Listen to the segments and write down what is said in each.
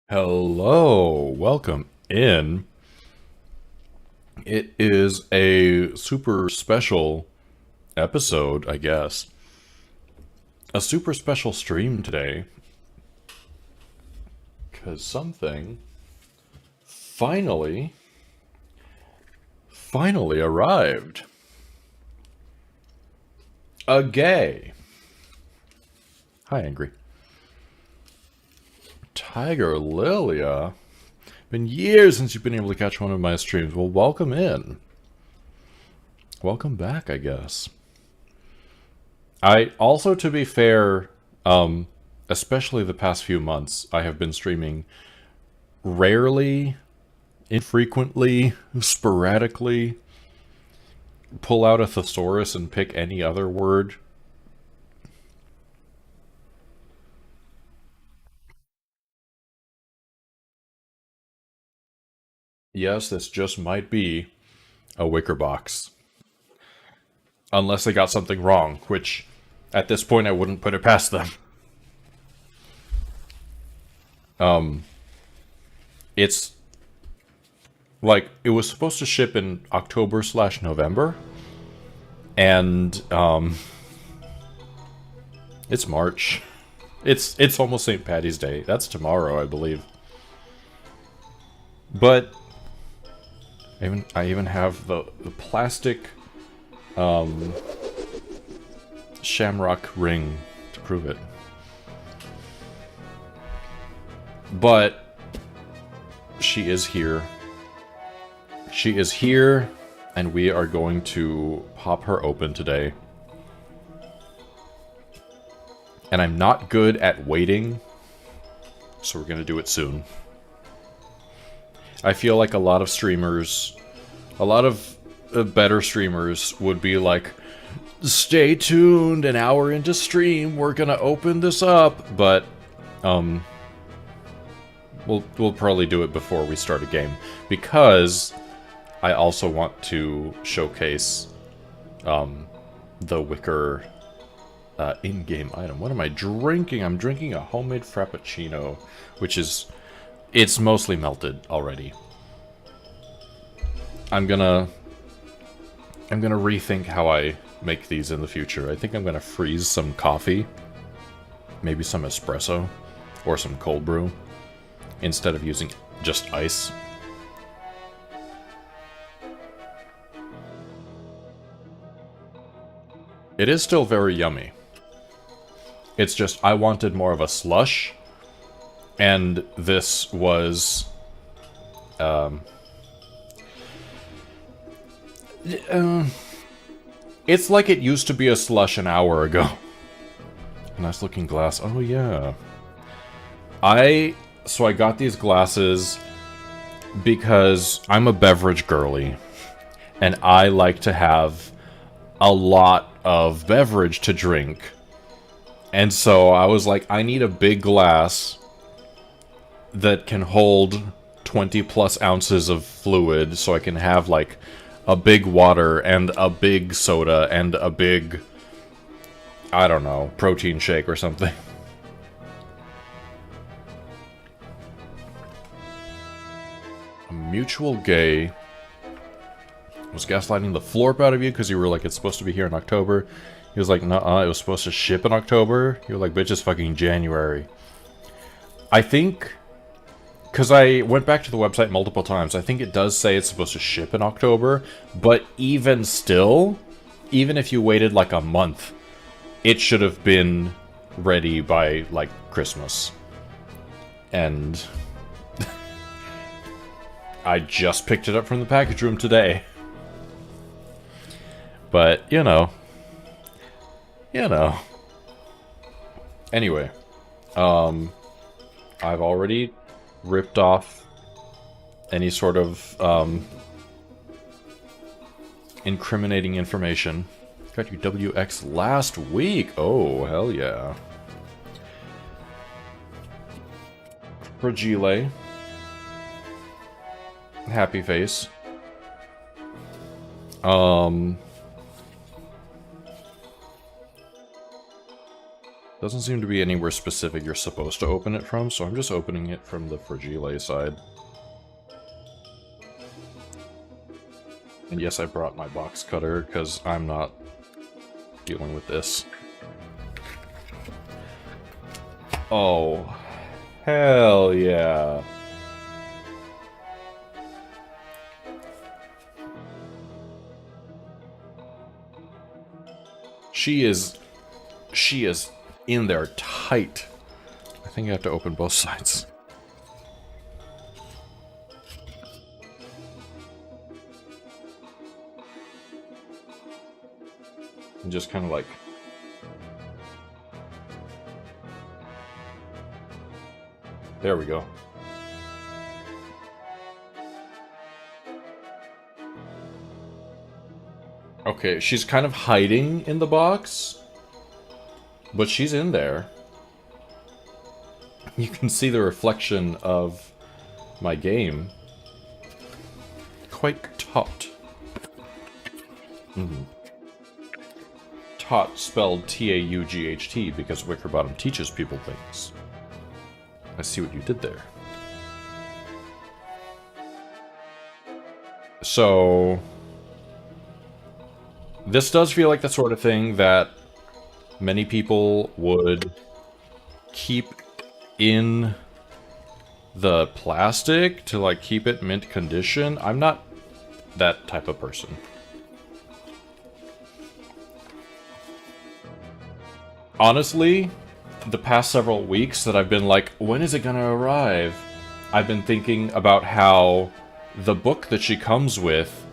Hello, welcome in. It is a super special episode, I guess. A super special stream today, because something finally, finally arrived. A gay. Hi, Angry. Tiger Lilia. Been years since you've been able to catch one of my streams. Well, welcome in. Welcome back, I guess. I also, to be fair, especially the past few months, I have been streaming rarely, infrequently, sporadically. Pull out a thesaurus and pick any other word. Yes, this just might be a wicker box. Unless they got something wrong, which at this point I wouldn't put it past them. It's like it was supposed to ship in October/November, and it's March. It's almost St. Patty's Day. That's tomorrow, I believe. But I even have the plastic shamrock ring to prove it. But she is here. She is here, and we are going to pop her open today. And I'm not good at waiting, so we're going to do it soon. I feel like a lot of streamers, a lot of better streamers would be like, stay tuned, an hour into stream, we're going to open this up, but we'll probably do it before we start a game, because I also want to showcase the Wicker in-game item. What am I drinking? I'm drinking a homemade Frappuccino, which is... it's mostly melted already. I'm gonna rethink how I make these in the future. I think I'm gonna freeze some coffee, maybe some espresso, or some cold brew, instead of using just ice. It is still very yummy. It's just, I wanted more of a slush, and this was... it's like it used to be a slush an hour ago. Nice looking glass. Oh, yeah. So I got these glasses because I'm a beverage girly, and I like to have a lot of beverage to drink. And so I was like, I need a big glass that can hold 20 plus ounces of fluid, so I can have like a big water and a big soda and a big, I don't know, protein shake or something. A mutual gay was gaslighting the florp out of you because you were like, it's supposed to be here in October. He was like, nuh-uh, it was supposed to ship in October. You were like, bitch, it's fucking January. I think... because I went back to the website multiple times, I think it does say it's supposed to ship in October, but even still, even if you waited like a month, it should have been ready by, like, Christmas. And... I just picked it up from the package room today. But, you know. You know. Anyway. I've already ripped off any sort of incriminating information. Got you WX last week. Oh, hell yeah. Fragile. Happy face. Doesn't seem to be anywhere specific you're supposed to open it from, so I'm just opening it from the Fragile side. And yes, I brought my box cutter, because I'm not dealing with this. Oh, hell yeah. She is in there tight. I think I have to open both sides. And just kind of like... There we go. Okay, she's kind of hiding in the box, but she's in there. You can see the reflection of my game. Quite taut. Taut spelled T-A-U-G-H-T because Wickerbottom teaches people things. I see what you did there. So... this does feel like the sort of thing that many people would keep in the plastic to, like, keep it mint condition. I'm not that type of person. Honestly, the past several weeks that I've been like, when is it gonna arrive? I've been thinking about how the book that she comes with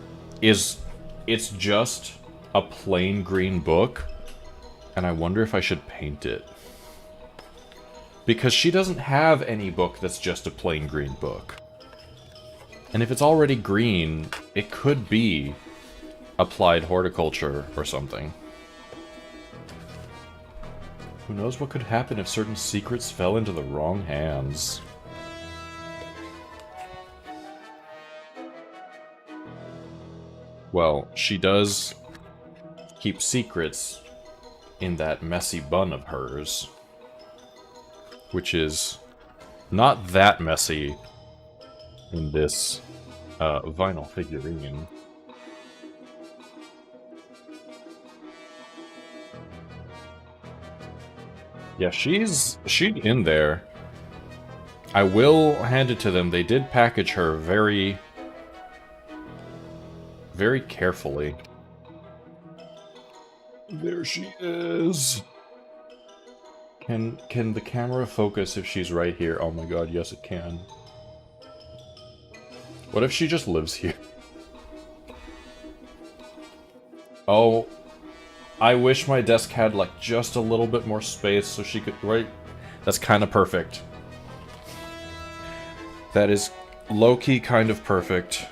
it's just a plain green book, and I wonder if I should paint it. Because she doesn't have any book that's just a plain green book. And if it's already green, it could be applied horticulture or something. Who knows what could happen if certain secrets fell into the wrong hands? Well, she does keep secrets in that messy bun of hers. Which is not that messy in this vinyl figurine. Yeah, she's in there. I will hand it to them. They did package her very, very carefully. There she is. Can the camera focus if she's right here? Oh my god, yes it can. What if she just lives here? Oh, I wish my desk had, like, just a little bit more space so she could... Right? That's kind of perfect. That is low-key kind of perfect.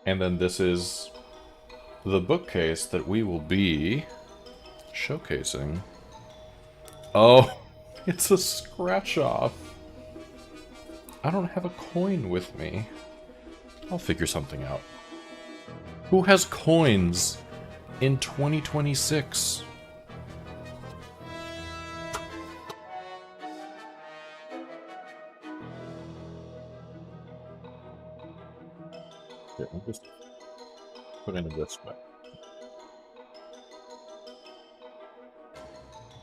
And then this is the bookcase that we will be showcasing. Oh, it's a scratch-off. I don't have a coin with me. I'll figure something out. Who has coins in 2026? Here, I'll just put it in this way.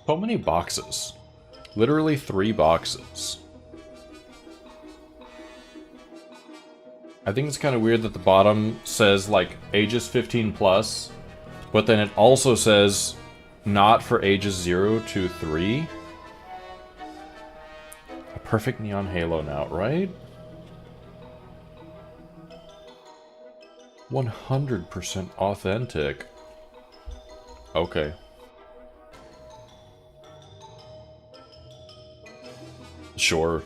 So many boxes. Literally 3 boxes. I think it's kind of weird that the bottom says, like, ages 15 plus, but then it also says not for ages 0 to 3. A perfect neon halo now, right? 100% authentic. Okay. Sure.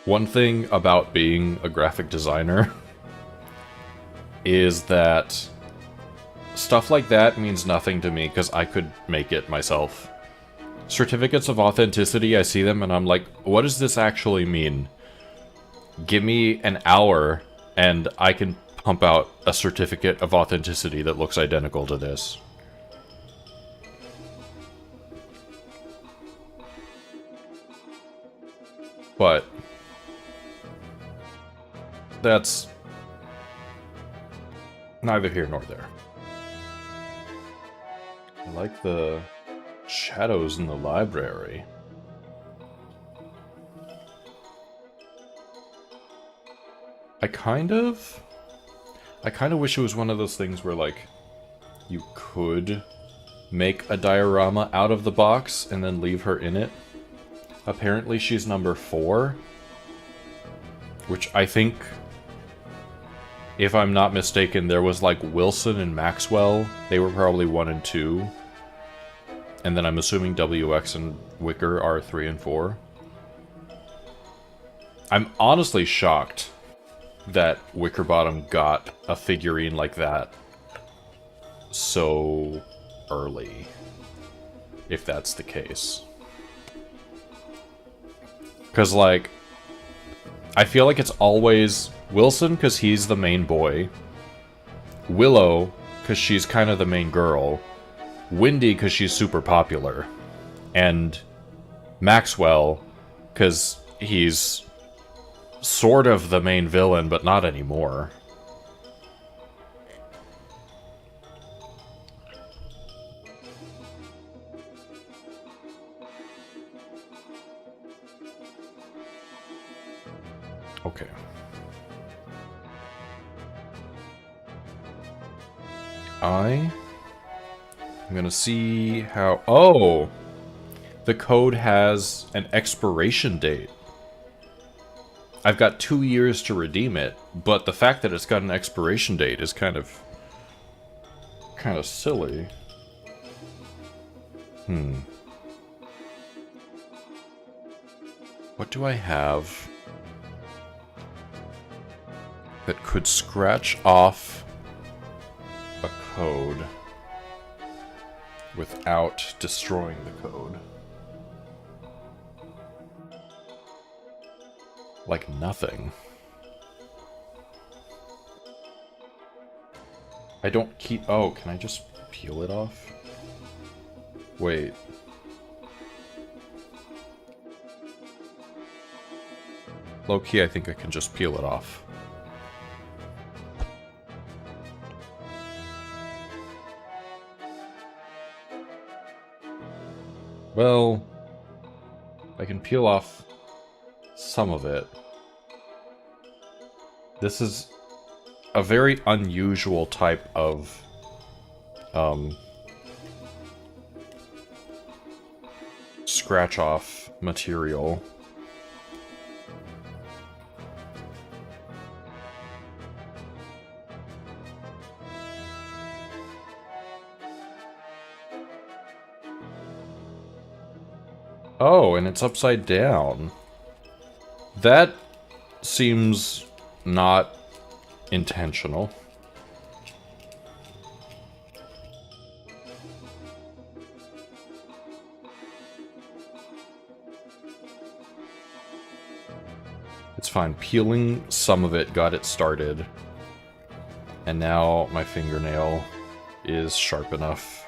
One thing about being a graphic designer is that stuff like that means nothing to me because I could make it myself. Certificates of authenticity, I see them and I'm like, what does this actually mean? Give me an hour and I can pump out a certificate of authenticity that looks identical to this. But that's neither here nor there. I like the shadows in the library. I kind of wish it was one of those things where, like, you could make a diorama out of the box and then leave her in it. Apparently she's number 4, which I think, if I'm not mistaken, there was, like, Wilson and Maxwell. They were probably 1 and 2. And then I'm assuming WX and Wicker are 3 and 4. I'm honestly shocked that Wickerbottom got a figurine like that so early, if that's the case. Because, like, I feel like it's always Wilson, because he's the main boy, Willow, because she's kind of the main girl, Wendy, because she's super popular, and Maxwell, because he's sort of the main villain, but not anymore. Okay. I'm gonna see how... Oh! The code has an expiration date. I've got 2 years to redeem it, but the fact that it's got an expiration date is kind of silly. What do I have that could scratch off a code without destroying the code? Like nothing. I don't keep... Oh, can I just peel it off? Wait. Low-key, I think I can just peel it off. Well, I can peel off some of it. This is a very unusual type of scratch off material. Oh, and it's upside down. That seems not intentional. It's fine. Peeling some of it got it started. And now my fingernail is sharp enough.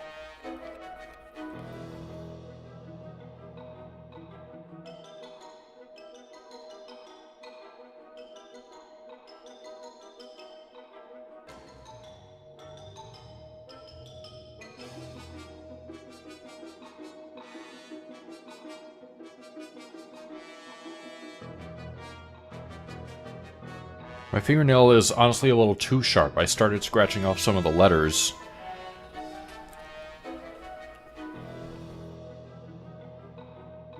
My fingernail is honestly a little too sharp. I started scratching off some of the letters.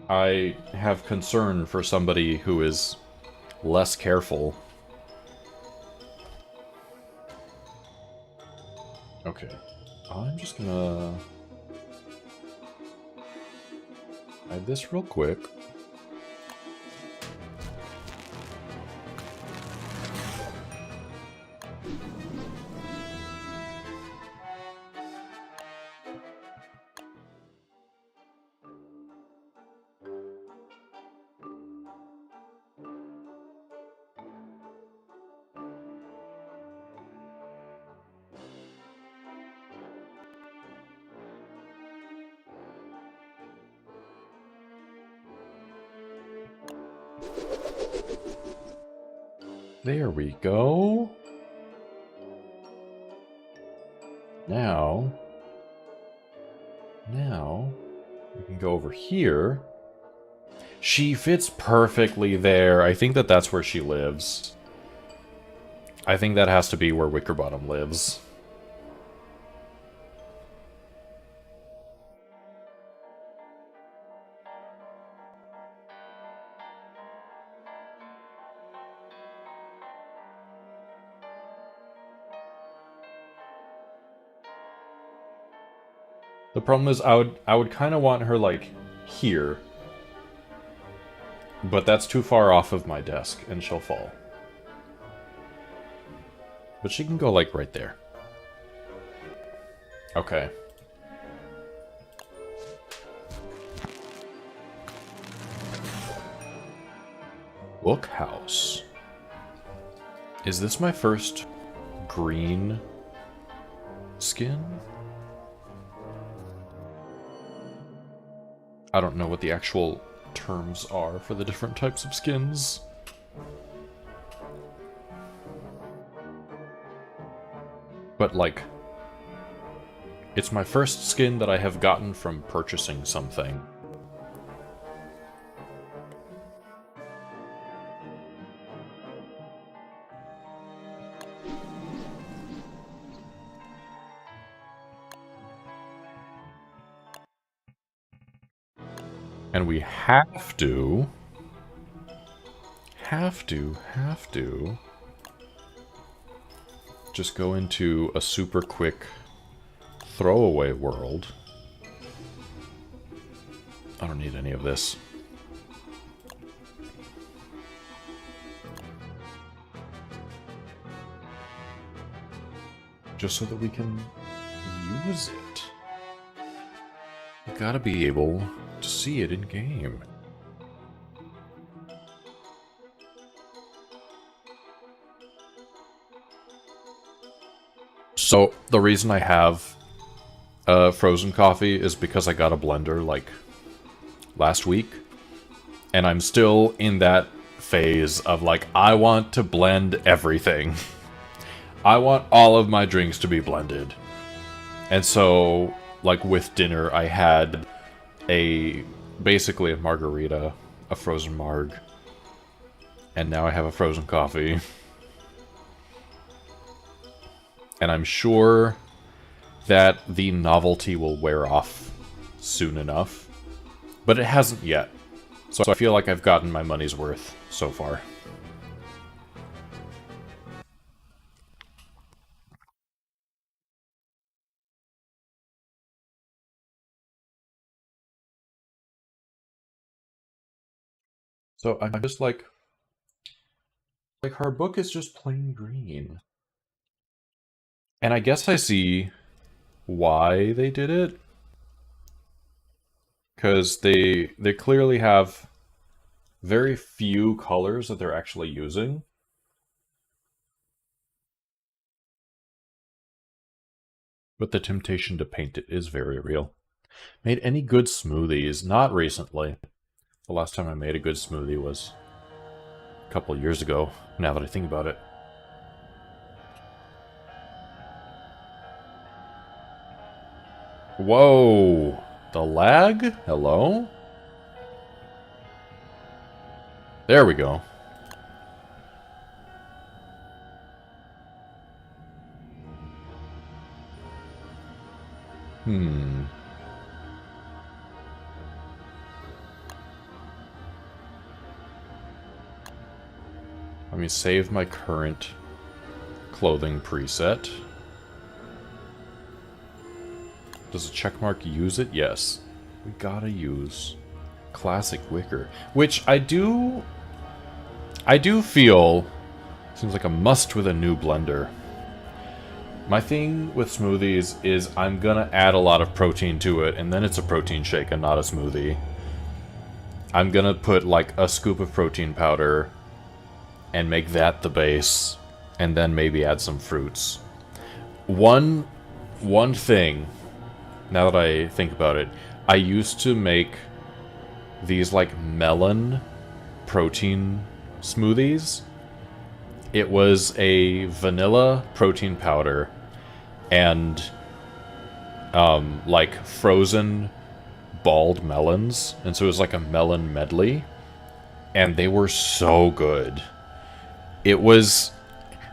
I have concern for somebody who is less careful. Okay. I'm just gonna hide this real quick. There we go. Now, we can go over here. She fits perfectly there. I think that that's where she lives. I think that has to be where Wickerbottom lives. The problem is I would kind of want her, like, here. But that's too far off of my desk, and she'll fall. But she can go, like, right there. Okay. Bookhouse. Is this my first green skin? I don't know what the actual terms are for the different types of skins. But, like, it's my first skin that I have gotten from purchasing something. And we have to just go into a super quick throwaway world. I don't need any of this. Just so that we can use it. You gotta be able to see it in game. So the reason I have frozen coffee is because I got a blender like last week, and I'm still in that phase of like, I want to blend everything. I want all of my drinks to be blended. And so, like, with dinner I had basically a margarita, a frozen marg, and now I have a frozen coffee. And I'm sure that the novelty will wear off soon enough, but it hasn't yet. So I feel like I've gotten my money's worth so far. So I'm just like her book is just plain green. And I guess I see why they did it. Because they clearly have very few colors that they're actually using. But the temptation to paint it is very real. Made any good smoothies? Not recently. The last time I made a good smoothie was a couple years ago, now that I think about it. Whoa! The lag? Hello? There we go. Let me save my current clothing preset. Does a checkmark use it? Yes. We gotta use classic wicker, which I do feel seems like a must with a new blender. My thing with smoothies is I'm gonna add a lot of protein to it, and then it's a protein shake and not a smoothie. I'm gonna put like a scoop of protein powder and make that the base, and then maybe add some fruits. One thing, now that I think about it, I used to make these like melon protein smoothies. It was a vanilla protein powder and like frozen balled melons, and so it was like a melon medley, and they were so good. It was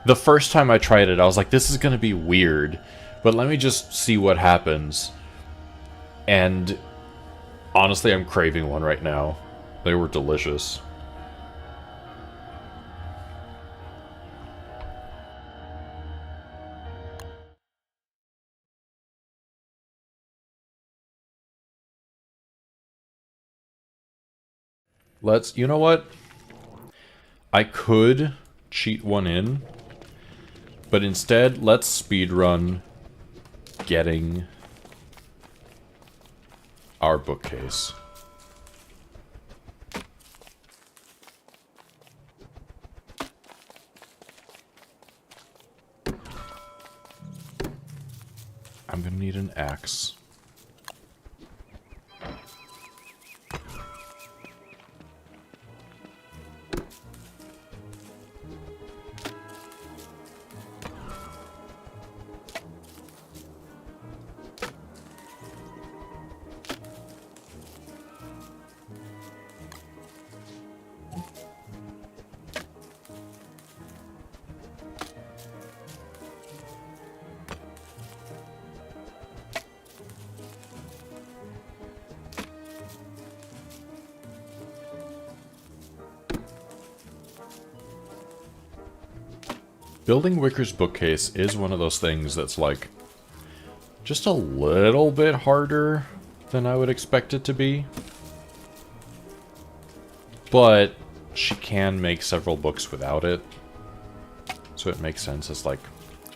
the first time I tried it, I was like, this is gonna be weird, but let me just see what happens. And honestly, I'm craving one right now. They were delicious. You know what? I could cheat one in, but instead, let's speedrun getting our bookcase. I'm gonna need an axe. Building Wicker's bookcase is one of those things that's like just a little bit harder than I would expect it to be. But she can make several books without it, so it makes sense as like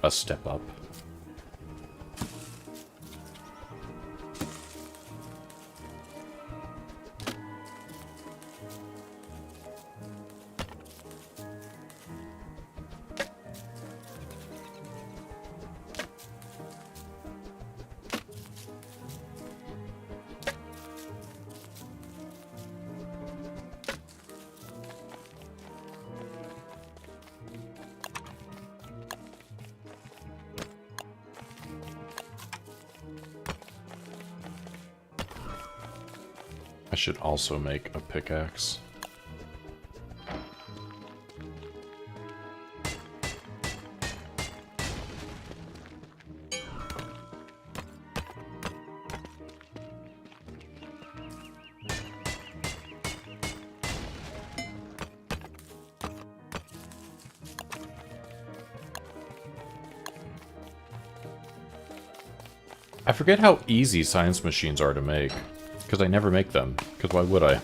a step up. I should also make a pickaxe. I forget how easy science machines are to make. Because I never make them. Because why would I?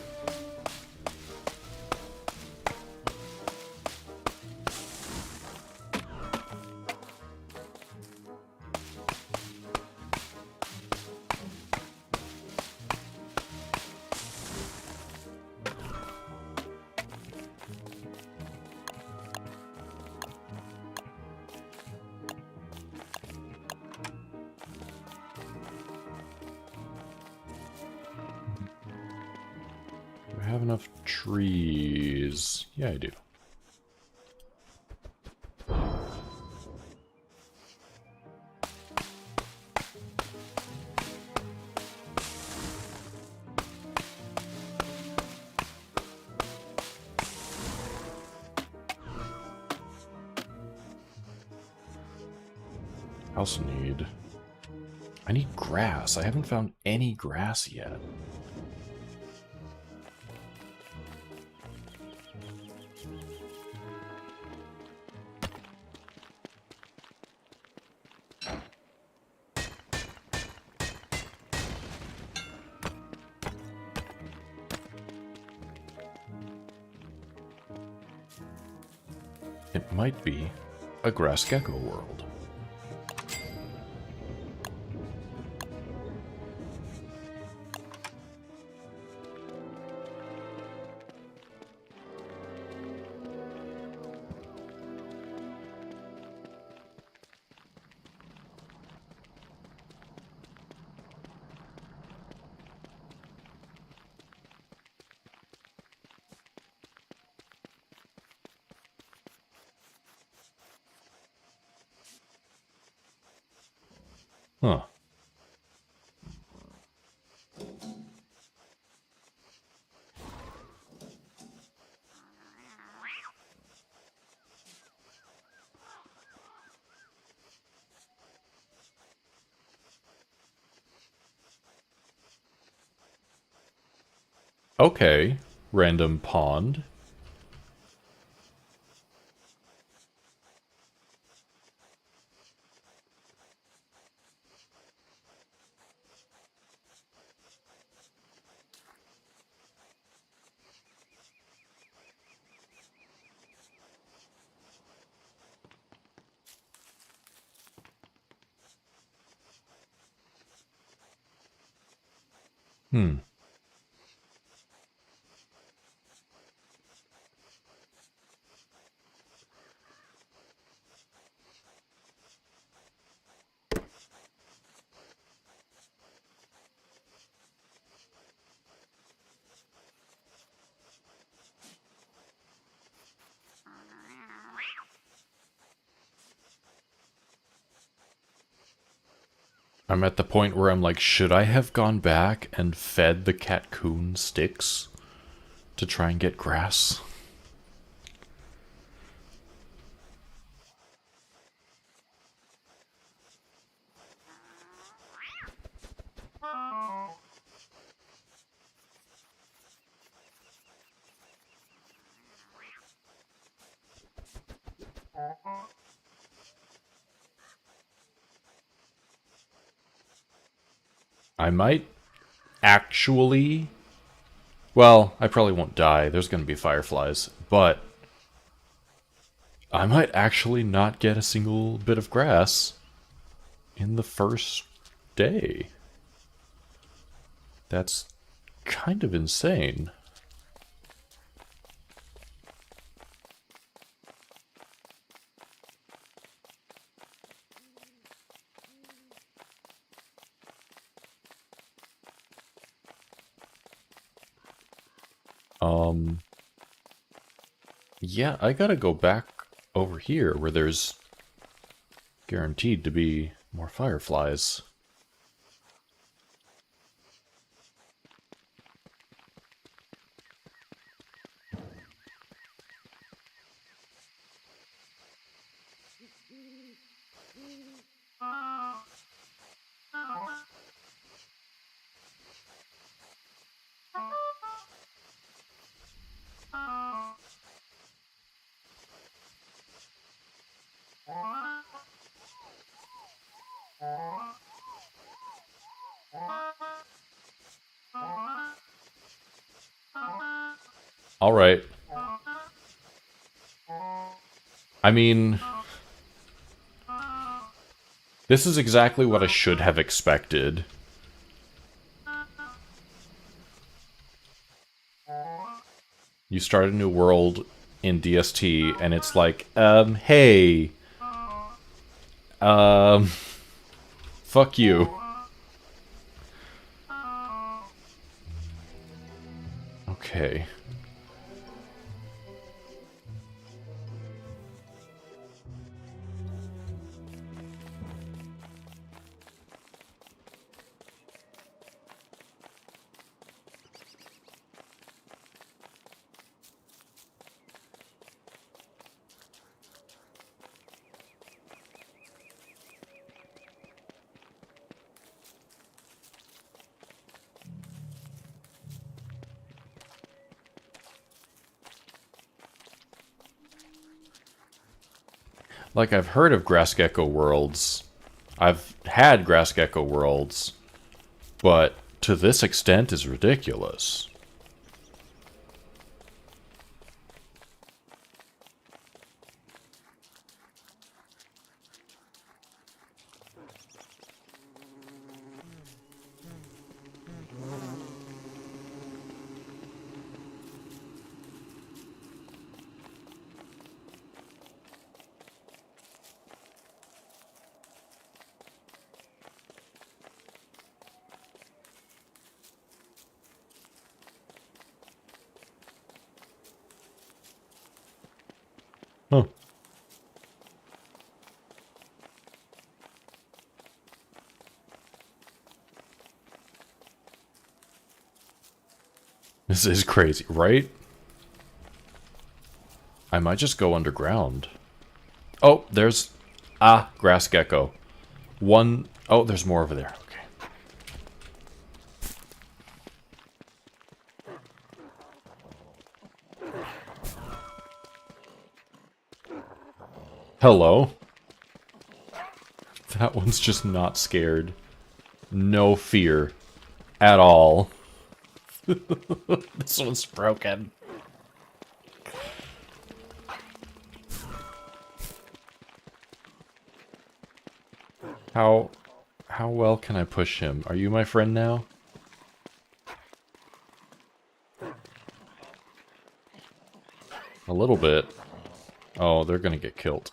Have enough trees. Yeah, I do. I also need... I need grass. I haven't found any grass yet. It might be a grass gecko world. Huh. Okay. Random pond. Hmm. I'm at the point where I'm like, should I have gone back and fed the catcoon sticks to try and get grass? I might actually... Well, I probably won't die. There's going to be fireflies. But I might actually not get a single bit of grass in the first day. That's kind of insane. Yeah, I gotta go back over here where there's guaranteed to be more fireflies. Alright. I mean... This is exactly what I should have expected. You start a new world in DST, and it's like, hey... Fuck you. Okay. Like, I've heard of grass gecko worlds. I've had grass gecko worlds. But to this extent is ridiculous. This is crazy, right? I might just go underground. Oh, there's... Ah, grass gecko. One... Oh, there's more over there. Okay. Hello? That one's just not scared. No fear. At all. This one's broken. How well can I push him? Are you my friend now? A little bit. Oh, they're gonna get killed.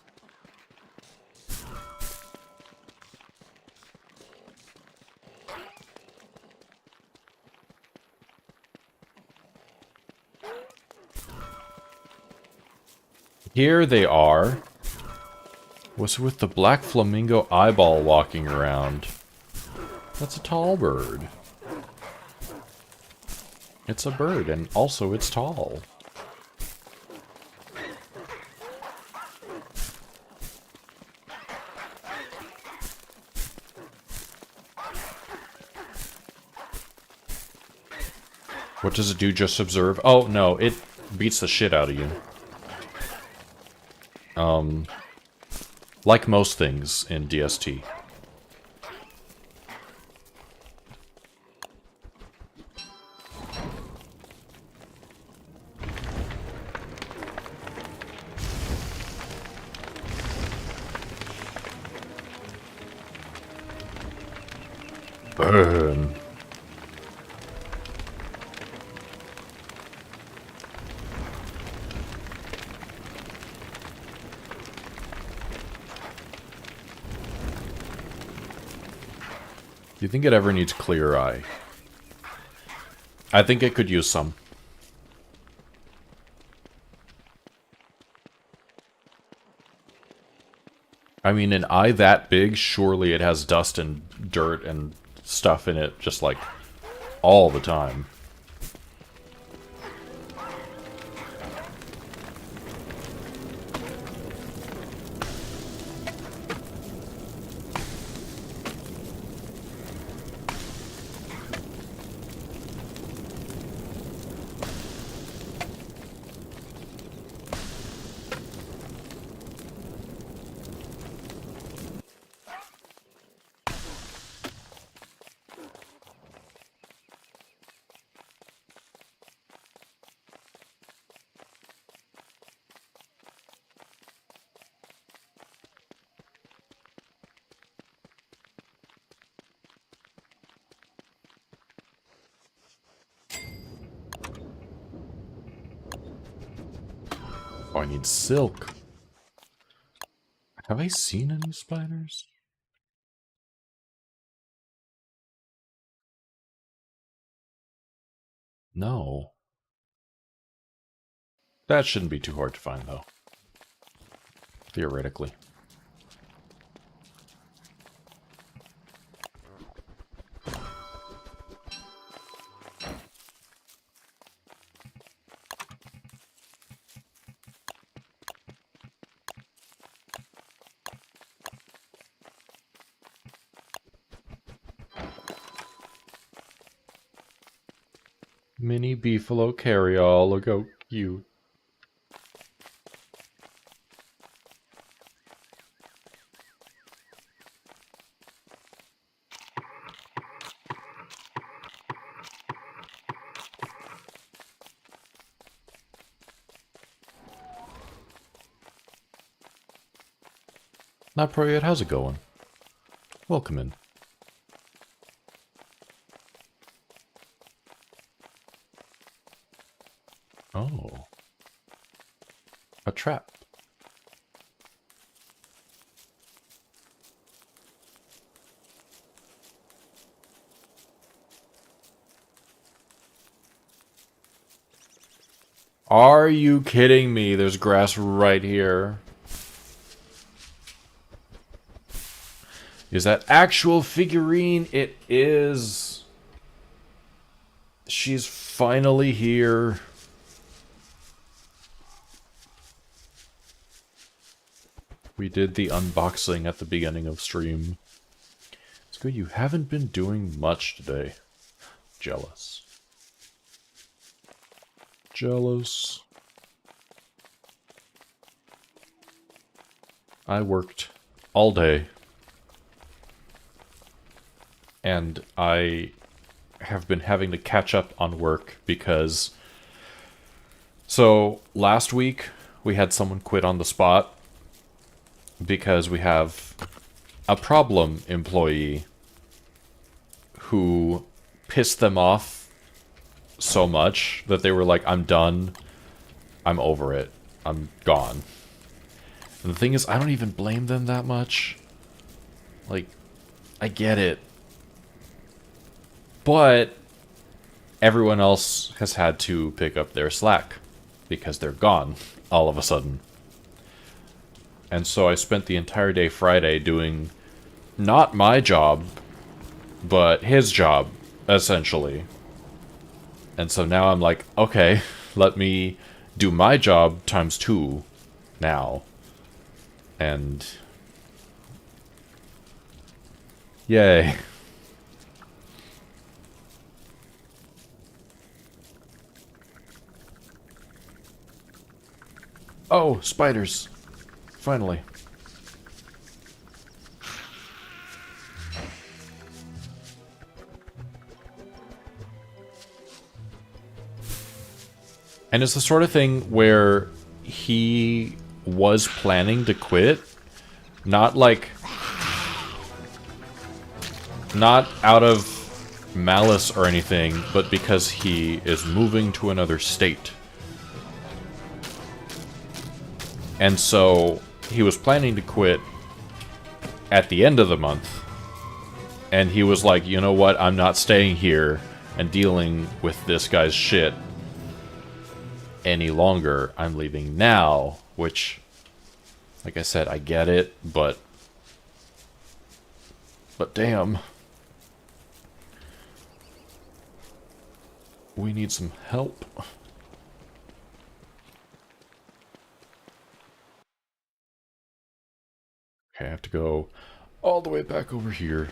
Here they are. What's with the black flamingo eyeball walking around? That's a tall bird. It's a bird, and also it's tall. What does it do? Just observe? Oh, no, it beats the shit out of you. Like most things in DST. Burn. Do you think it ever needs clear eye? I think it could use some. I mean, an eye that big, surely it has dust and dirt and stuff in it just like all the time. Oh, I need silk. Have I seen any spiders? No. That shouldn't be too hard to find, though. Theoretically. Mini beefalo carryall, look how cute. Not pro yet, how's it going? Welcome in. Oh. A trap. Are you kidding me? There's grass right here. Is that actual figurine? It is. She's finally here. We did the unboxing at the beginning of stream. It's good you haven't been doing much today. Jealous. Jealous. I worked all day. And I have been having to catch up on work because... So, last week, we had someone quit on the spot because we have a problem employee who pissed them off so much that they were like, I'm done, I'm over it, I'm gone. And the thing is, I don't even blame them that much. Like, I get it. But everyone else has had to pick up their slack because they're gone all of a sudden. And so I spent the entire day Friday doing not my job, but his job, essentially. And so now I'm like, okay, let me do my job times 2 now. And... yay. Oh, spiders. Finally. And it's the sort of thing where he was planning to quit. Not like... not out of malice or anything, but because he is moving to another state. And so, he was planning to quit at the end of the month. And he was like, you know what, I'm not staying here and dealing with this guy's shit any longer. I'm leaving now, which, like I said, I get it, but damn. We need some help. Okay, I have to go all the way back over here.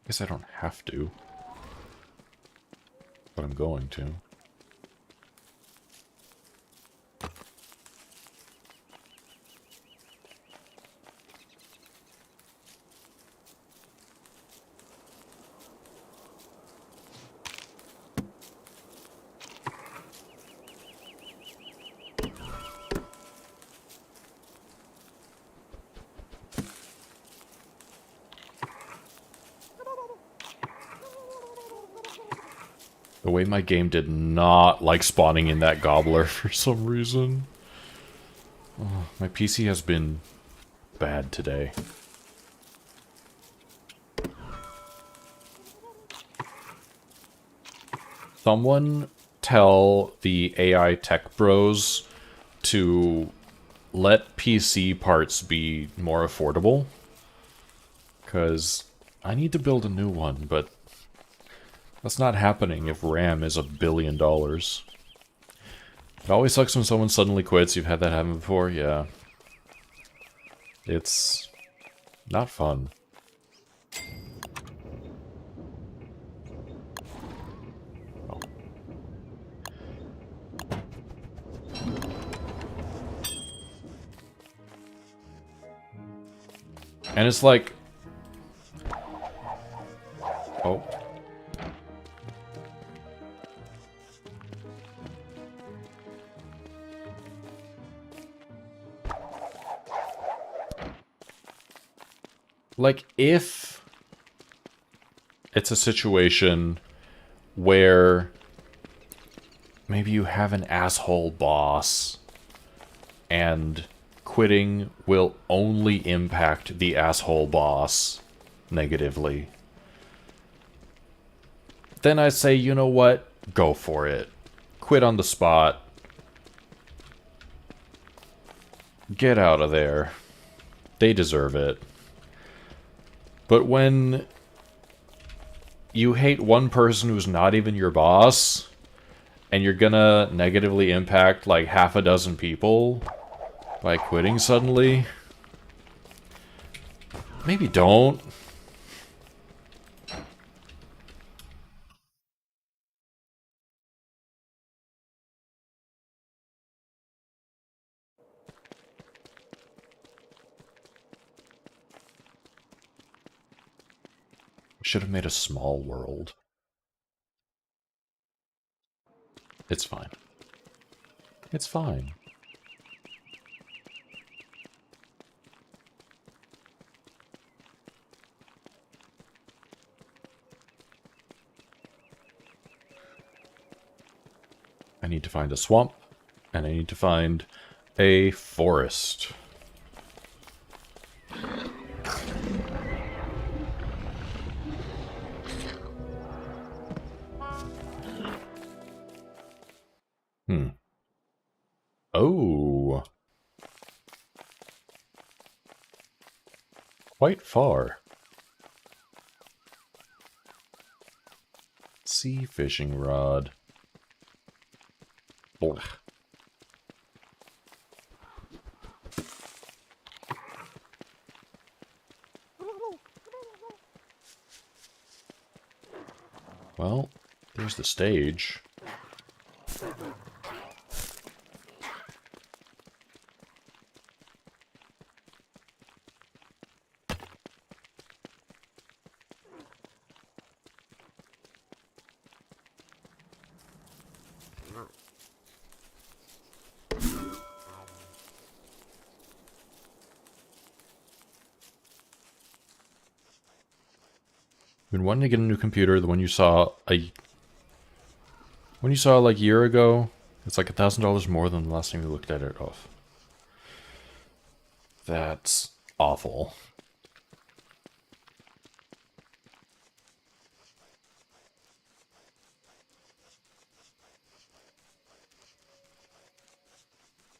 Guess I don't have to. But I'm going to. The way my game did not like spawning in that gobbler for some reason. Oh, my PC has been bad today. Someone tell the AI tech bros to let PC parts be more affordable. Because I need to build a new one, but that's not happening if RAM is $1 billion. It always sucks when someone suddenly quits. You've had that happen before? Yeah. It's not fun. Oh. And it's like... oh. Like, if it's a situation where maybe you have an asshole boss and quitting will only impact the asshole boss negatively, then I say, you know what? Go for it. Quit on the spot. Get out of there. They deserve it. But when you hate one person who's not even your boss, and you're gonna negatively impact like half a dozen people by quitting suddenly. Maybe don't. Should have made a small world. It's fine. It's fine. I need to find a swamp, and I need to find a forest. Oh. Quite far. Sea fishing rod. Ugh. Well, there's the stage. Been wanting to get a new computer, the one you saw like a year ago. It's like $1,000 more than the last time we looked at it off. That's awful.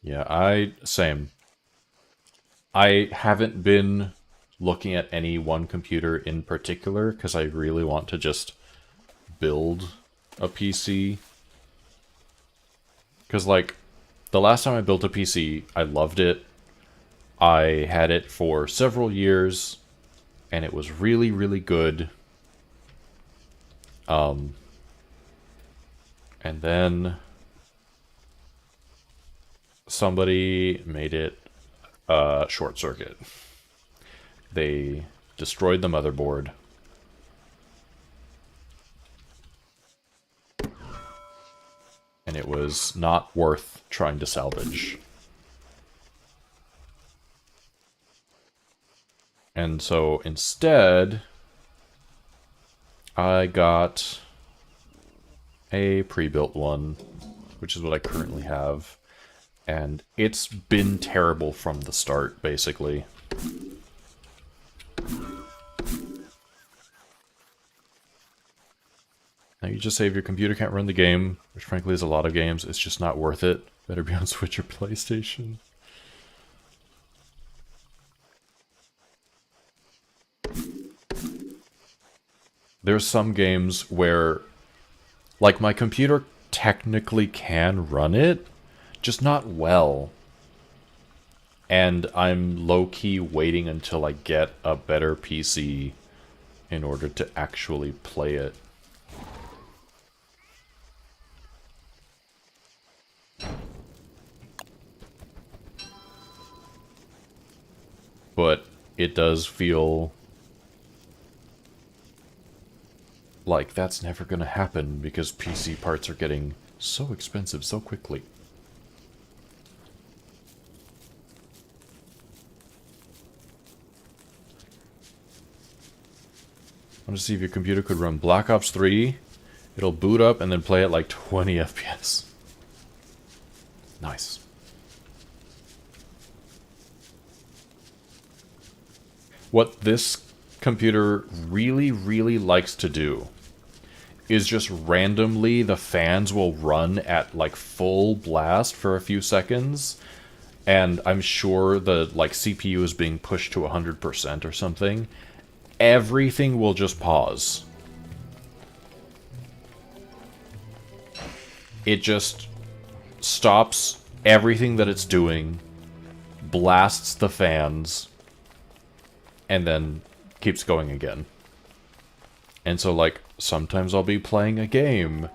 Yeah, same. I haven't been looking at any one computer in particular because I really want to just build a PC. Because, like, the last time I built a PC, I loved it. I had it for several years, and it was really, really good. And then somebody made it short circuit. They destroyed the motherboard. And it was not worth trying to salvage. And so instead, I got a pre-built one, which is what I currently have. And it's been terrible from the start, basically. Now you just say if your computer can't run the game, which frankly is a lot of games, it's just not worth it. Better be on Switch or PlayStation. There's some games where, like, my computer technically can run it, just not well. And I'm low-key waiting until I get a better PC in order to actually play it. But it does feel like that's never gonna happen because PC parts are getting so expensive so quickly. I want to see if your computer could run Black Ops 3. It'll boot up and then play at like 20 FPS. Nice. What this computer really, really likes to do is just randomly the fans will run at like full blast for a few seconds, and I'm sure the like CPU is being pushed to 100% or something. Everything will just pause. it just stops everything that it's doing, blasts the fans, and then keeps going again. And so, like, sometimes I'll be playing a game,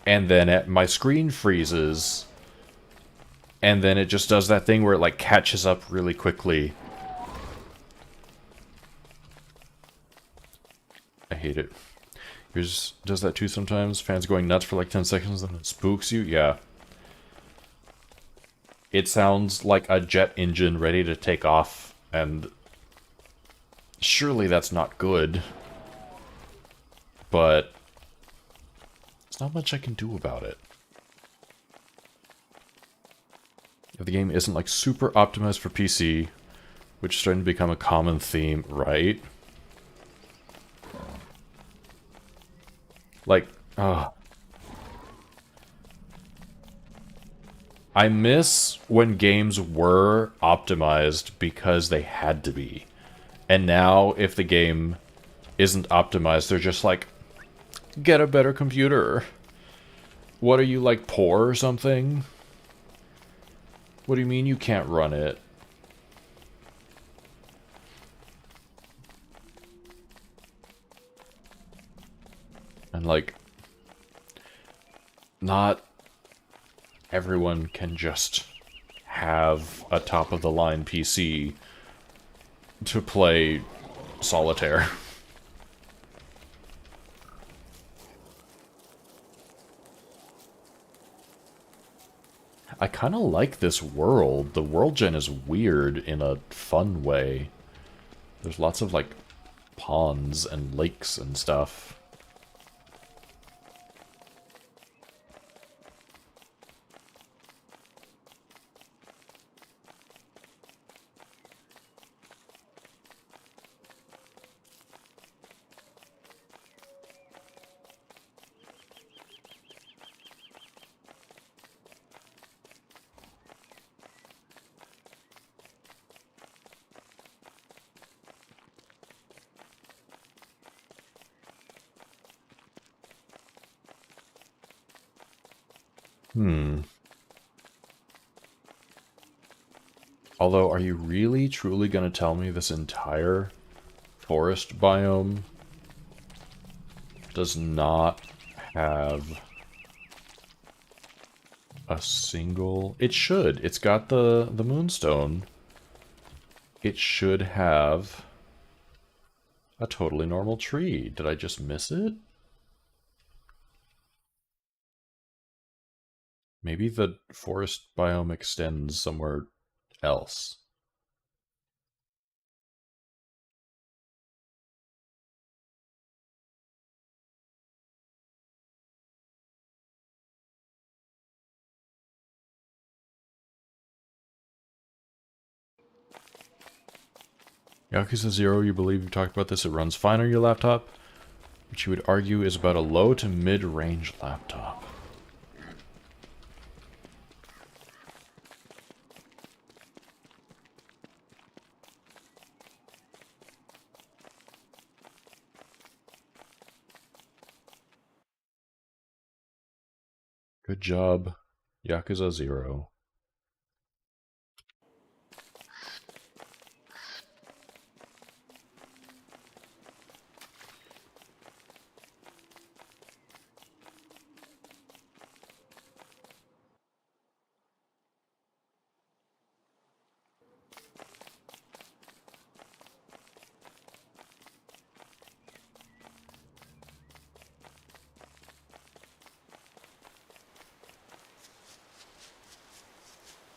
and then my screen freezes, and then it just does that thing where it, like, catches up really quickly. I hate it. Yours does that too sometimes? Fans going nuts for like 10 seconds and it spooks you? Yeah. It sounds like a jet engine ready to take off, and surely that's not good. But there's not much I can do about it. If the game isn't like super optimized for PC, which is starting to become a common theme, right? Like, I miss when games were optimized because they had to be. And now, if the game isn't optimized, they're just like, get a better computer. What are you, like, poor or something? What do you mean you can't run it? And, like, not everyone can just have a top-of-the-line PC to play solitaire. I kind of like this world. The world gen is weird in a fun way. There's lots of, like, ponds and lakes and stuff. Although, are you really, truly gonna tell me this entire forest biome does not have a single... It should. It's got the moonstone. It should have a totally normal tree. Did I just miss it? Maybe the forest biome extends somewhere else. Yakuza 0, you believe you talked about this, it runs fine on your laptop, which you would argue is about a low to mid-range laptop. Good job, Yakuza 0.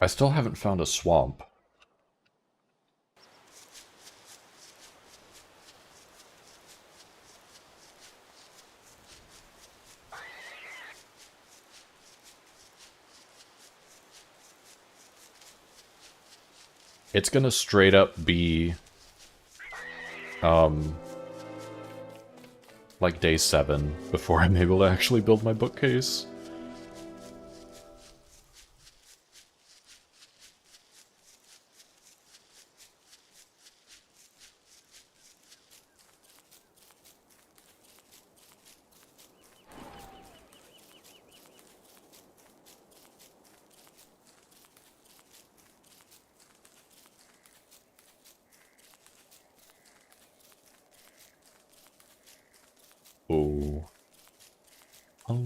I still haven't found a swamp. It's gonna straight up be, like day 7 before I'm able to actually build my bookcase.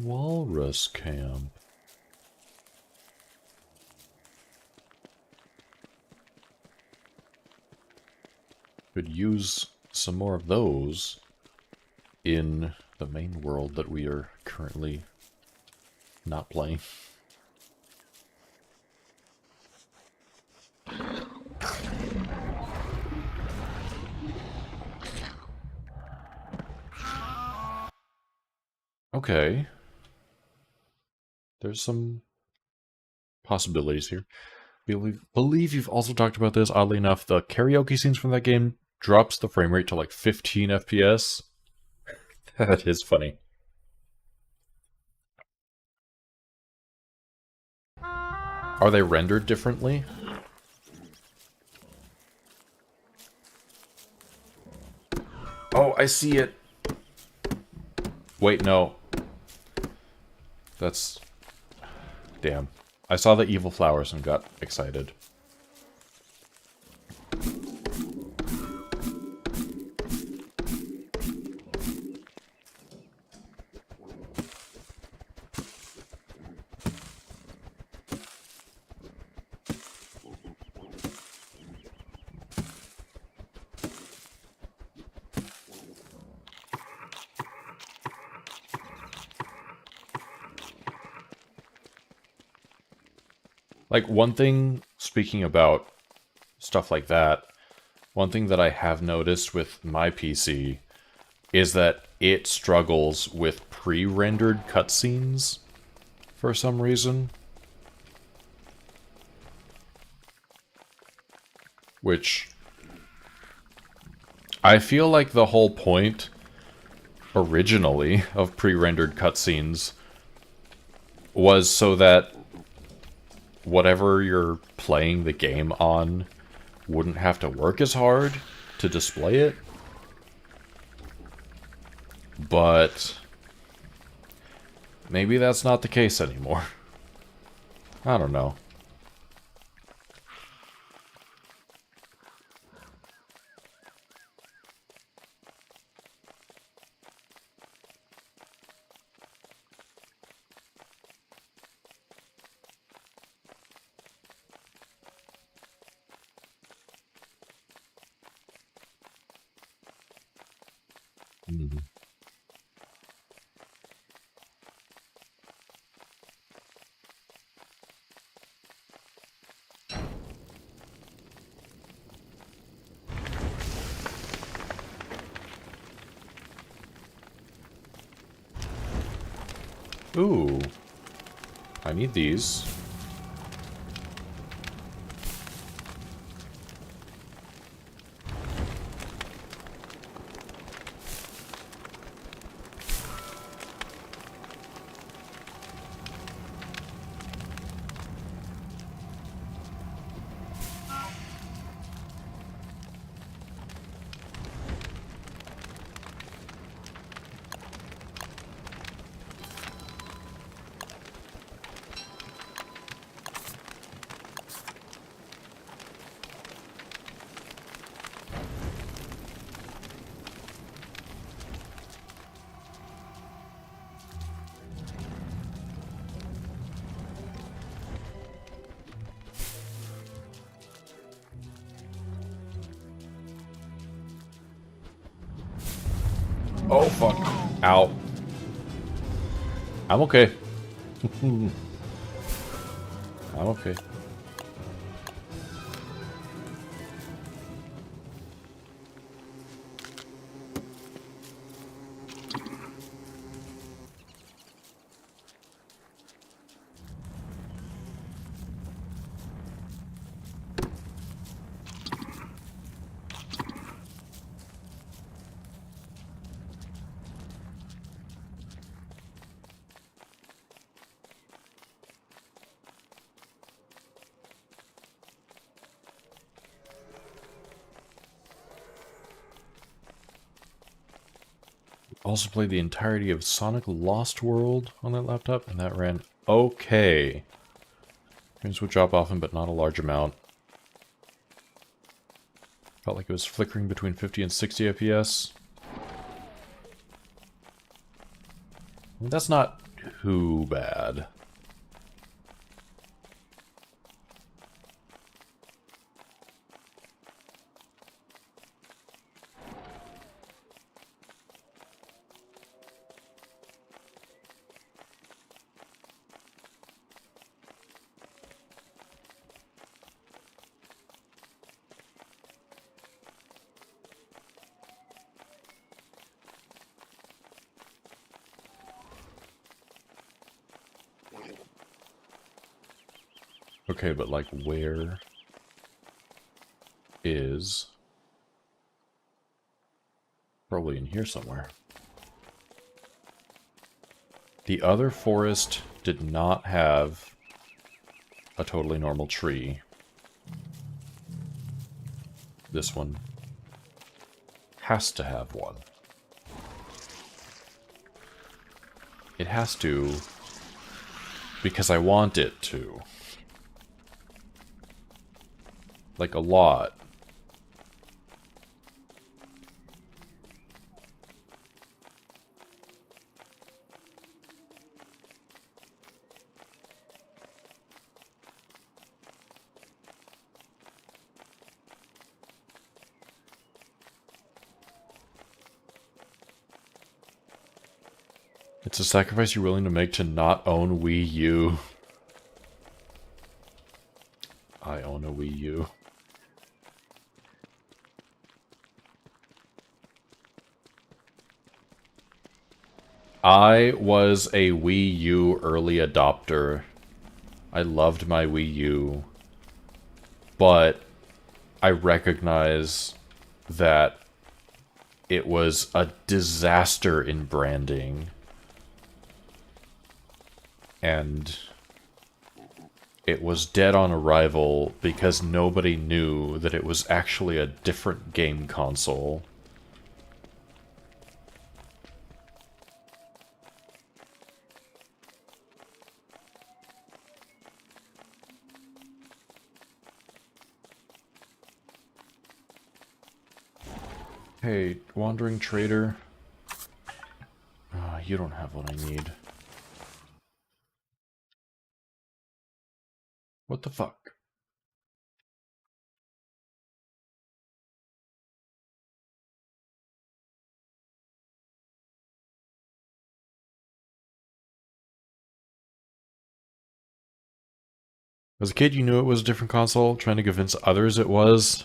walrus camp. Could use some more of those in the main world that we are currently not playing. Okay. There's some possibilities here. Believe you've also talked about this. Oddly enough, the karaoke scenes from that game drops the frame rate to like 15 FPS. That is funny. Are they rendered differently? Oh, I see it. Wait, no. That's... Damn. I saw the evil flowers and got excited. Like, one thing, speaking about stuff like that, one thing that I have noticed with my PC is that it struggles with pre-rendered cutscenes for some reason. Which, I feel like the whole point, originally, of pre-rendered cutscenes was so that whatever you're playing the game on wouldn't have to work as hard to display it. But maybe that's not the case anymore. I don't know. Ooh. I need these. Oh, fuck. Ow. I'm okay. I'm okay. Also played the entirety of Sonic Lost World on that laptop, and that ran okay. Games would drop often, but not a large amount. Felt like it was flickering between 50 and 60 FPS. I mean, that's not too bad. Okay, but like where is... Probably in here somewhere. The other forest did not have a totally normal tree. This one has to have one. It has to, because I want it to. Like a lot. It's a sacrifice you're willing to make to not own Wii U. I own a Wii U. I was a Wii U early adopter. I loved my Wii U. But I recognize that it was a disaster in branding. And it was dead on arrival because nobody knew that it was actually a different game console. Hey, wandering trader. You don't have what I need. What the fuck? As a kid, you knew it was a different console, trying to convince others it was.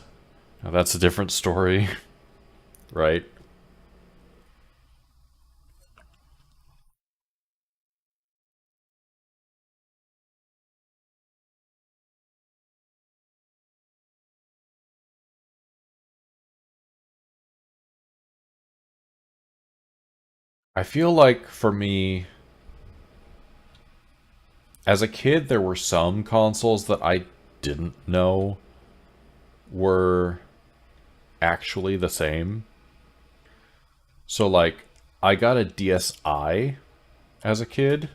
Now that's a different story, right? I feel like, for me, as a kid, there were some consoles that I didn't know were actually the same. So, like, I got a DSi as a kid,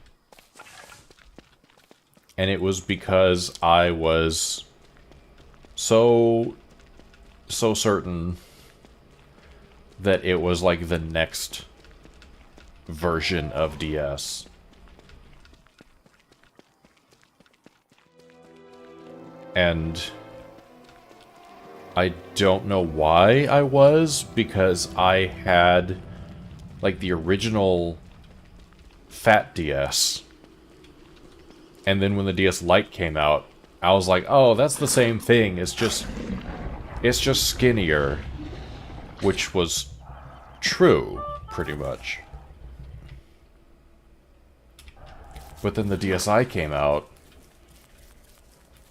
and it was because I was so certain that it was, like, the next version of DS. And I don't know why I was, because I had, like, the original fat DS. And then when the DS Lite came out, I was like, oh, that's the same thing. It's just skinnier. Which was true, pretty much. But then the DSi came out,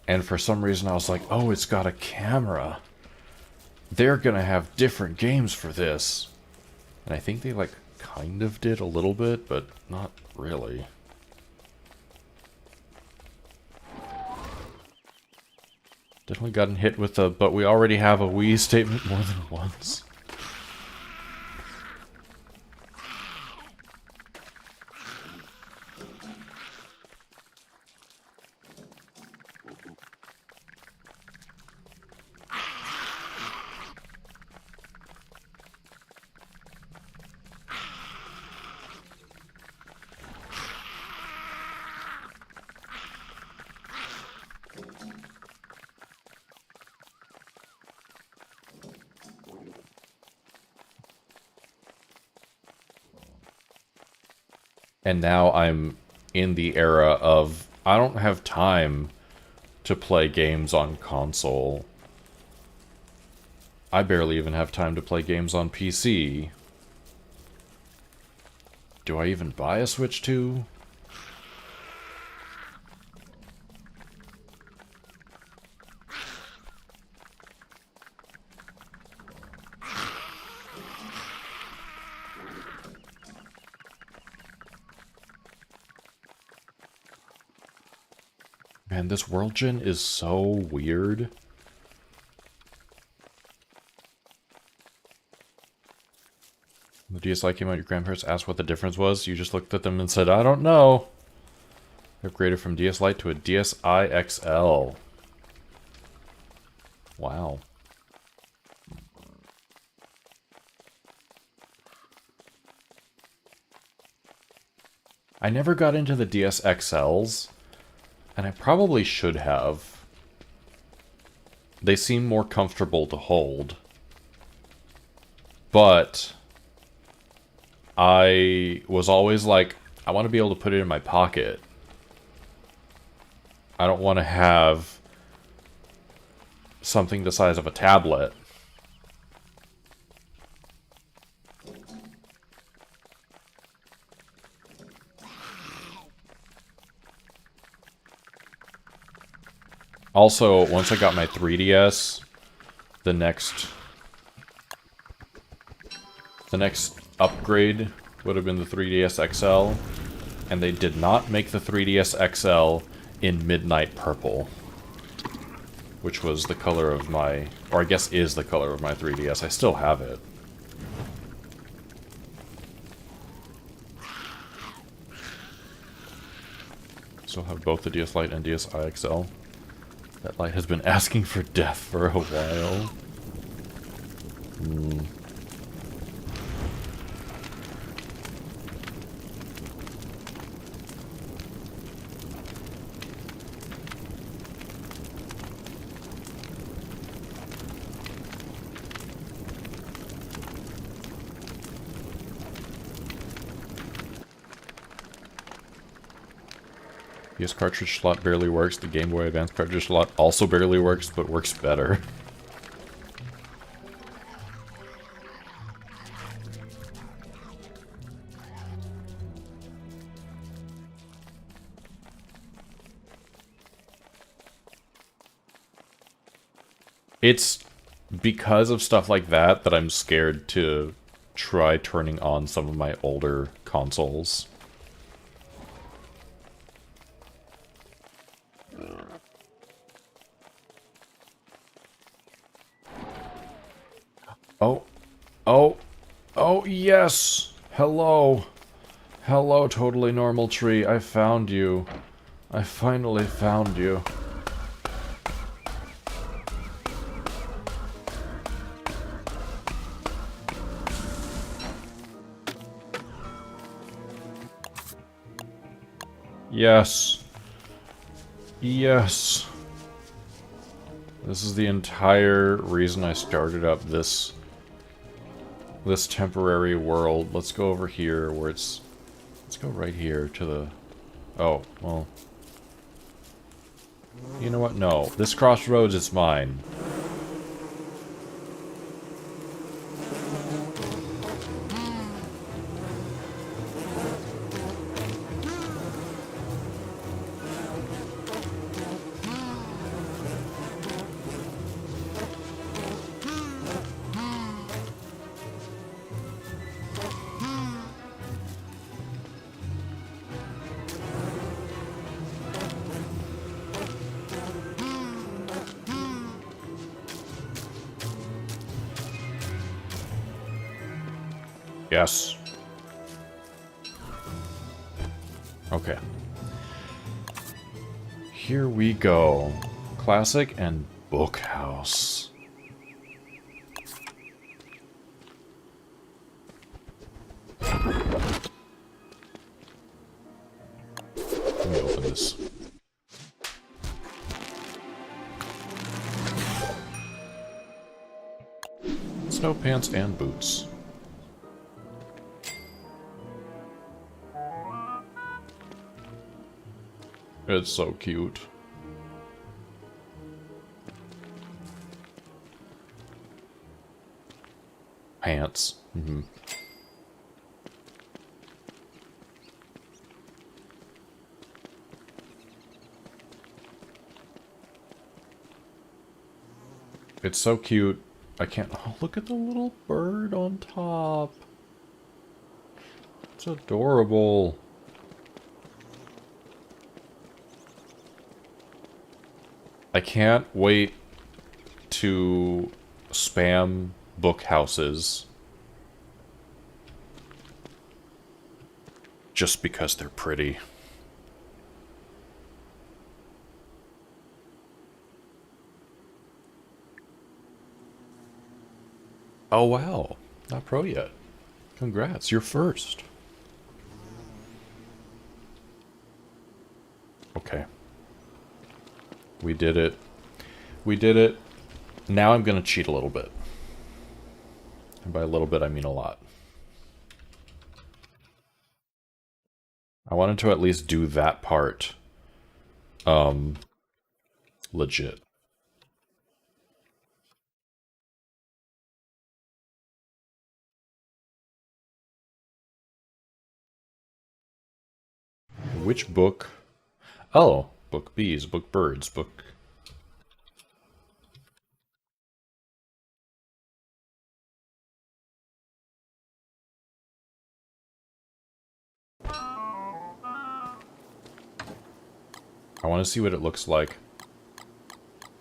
and for some reason I was like, oh, it's got a camera. They're gonna have different games for this. And I think they, like, kind of did a little bit, but not really. Definitely gotten hit with the, but we already have a Wii statement more than once. And now I'm in the era of I don't have time to play games on console. I barely even have time to play games on PC. Do I even buy a Switch 2? Man, this world gen is so weird. The DSi came out, your grandparents asked what the difference was. You just looked at them and said, I don't know. They upgraded from DS Lite to a DSi XL. Wow. I never got into the DS XLs, and I probably should have. They seem more comfortable to hold. But I was always like, I want to be able to put it in my pocket. I don't want to have something the size of a tablet. Also, once I got my 3DS, the next upgrade would have been the 3DS XL, and they did not make the 3DS XL in midnight purple, which was the color of my, or I guess is the color of my 3DS. I still have it. Still have both the DS Lite and DSi XL. That light has been asking for death for a while. PS cartridge slot barely works. The Game Boy Advance cartridge slot also barely works, but works better. It's because of stuff like that that I'm scared to try turning on some of my older consoles. Oh, yes! Hello! Hello, totally normal tree. I found you. I finally found you. Yes. Yes. This is the entire reason I started up this temporary world. Let's go over here where it's... Let's go right here to the... Oh, well... You know what? No. This crossroads is mine. Yes. Okay. Here we go. Classic and Bookhouse. Let me open this. Snow pants and boots. It's so cute. Pants. Mm-hmm. It's so cute. I can't... Oh, look at the little bird on top. It's adorable. I can't wait to spam book houses just because they're pretty. Oh wow, not pro yet. Congrats, you're first. Okay. We did it. We did it. Now I'm gonna cheat a little bit. And by a little bit, I mean a lot. I wanted to at least do that part. Legit. Which book? Oh, book bees, book birds, book... I want to see what it looks like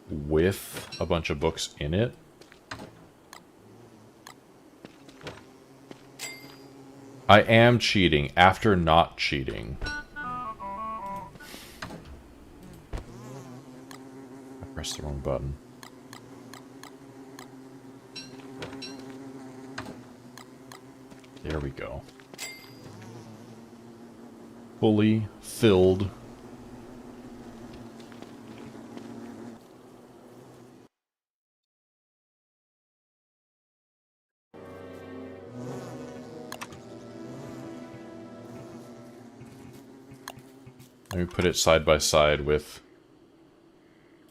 with a bunch of books in it. I am cheating after not cheating. I pressed the wrong button. There we go. Fully filled. Let me put it side by side with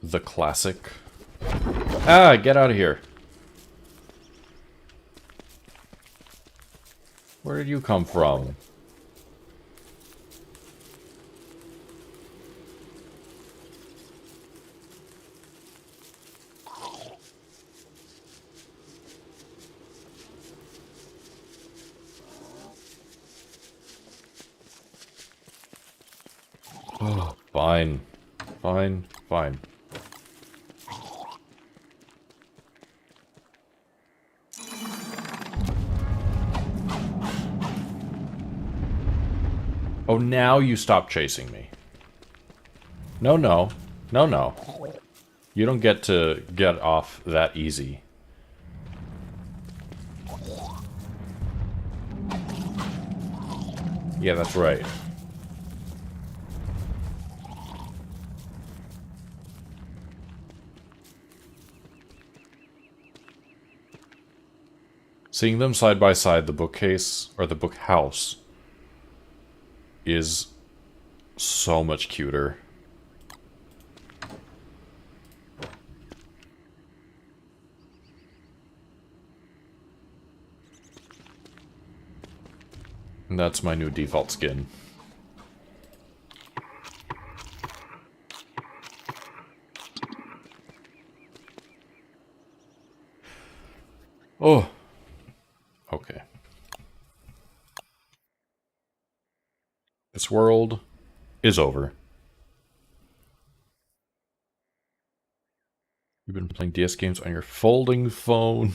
the classic. Ah, get out of here. Where did you come from? Oh, fine. Fine, fine. Oh, now you stop chasing me. No, no. No, no. You don't get to get off that easy. Yeah, that's right. Seeing them side by side, the bookcase, or the book house, is so much cuter. And that's my new default skin. Oh. Okay. This world is over. You've been playing DS games on your folding phone.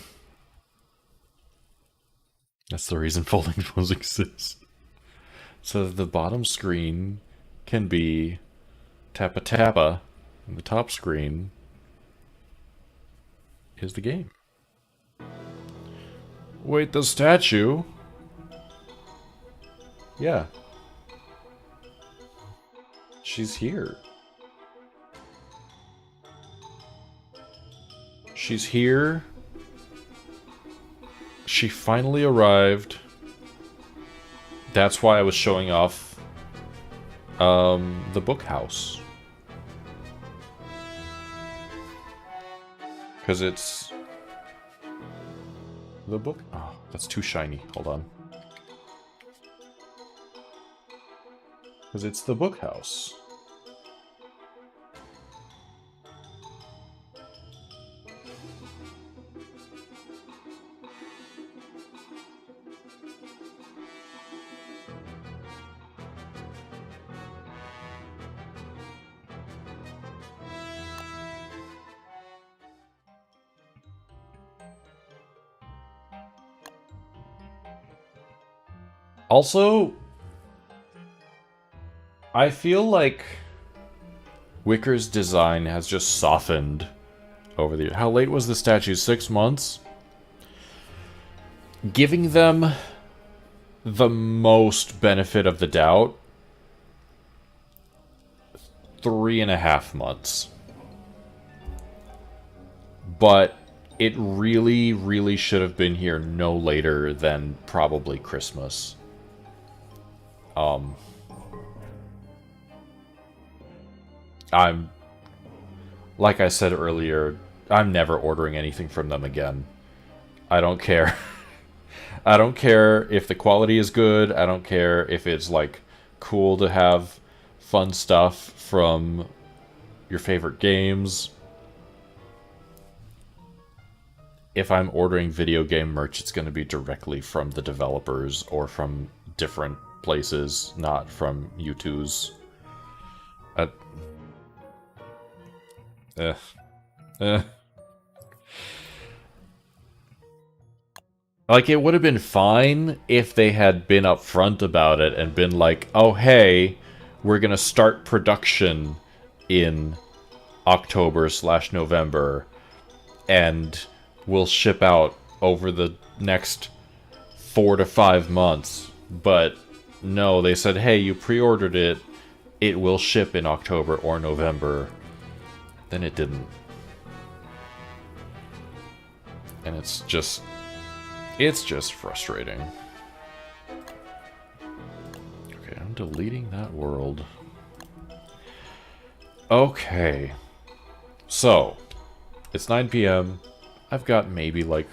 That's the reason folding phones exist. So that the bottom screen can be Tappa Tappa, and the top screen is the game. Wait, the statue? Yeah. She's here. She's here. She finally arrived. That's why I was showing off The book house. Because it's... The book... Oh, that's too shiny. Hold on. Because it's the book house. Also, I feel like Wicker's design has just softened over the... How late was the statue? 6 months? Giving them the most benefit of the doubt, 3.5 months. But it really, really should have been here no later than probably Christmas. I'm, like I said earlier, I'm never ordering anything from them again. I don't care. I don't care if the quality is good. I don't care if it's, like, cool to have fun stuff from your favorite games. If I'm ordering video game merch, it's going to be directly from the developers or from different places, not from YouTooz. Like, it would have been fine if they had been upfront about it and been like, oh, hey, we're going to start production in October/November, and we'll ship out over the next 4 to 5 months. But no, they said, hey, you pre-ordered it, it will ship in October or November. Then it didn't. And it's just frustrating. Okay, I'm deleting that world. Okay. So, it's 9 p.m. I've got maybe like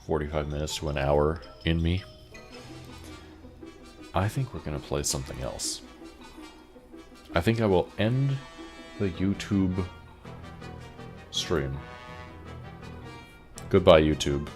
45 minutes to an hour in me. I think we're gonna play something else. I think I will end the YouTube stream. Goodbye, YouTube.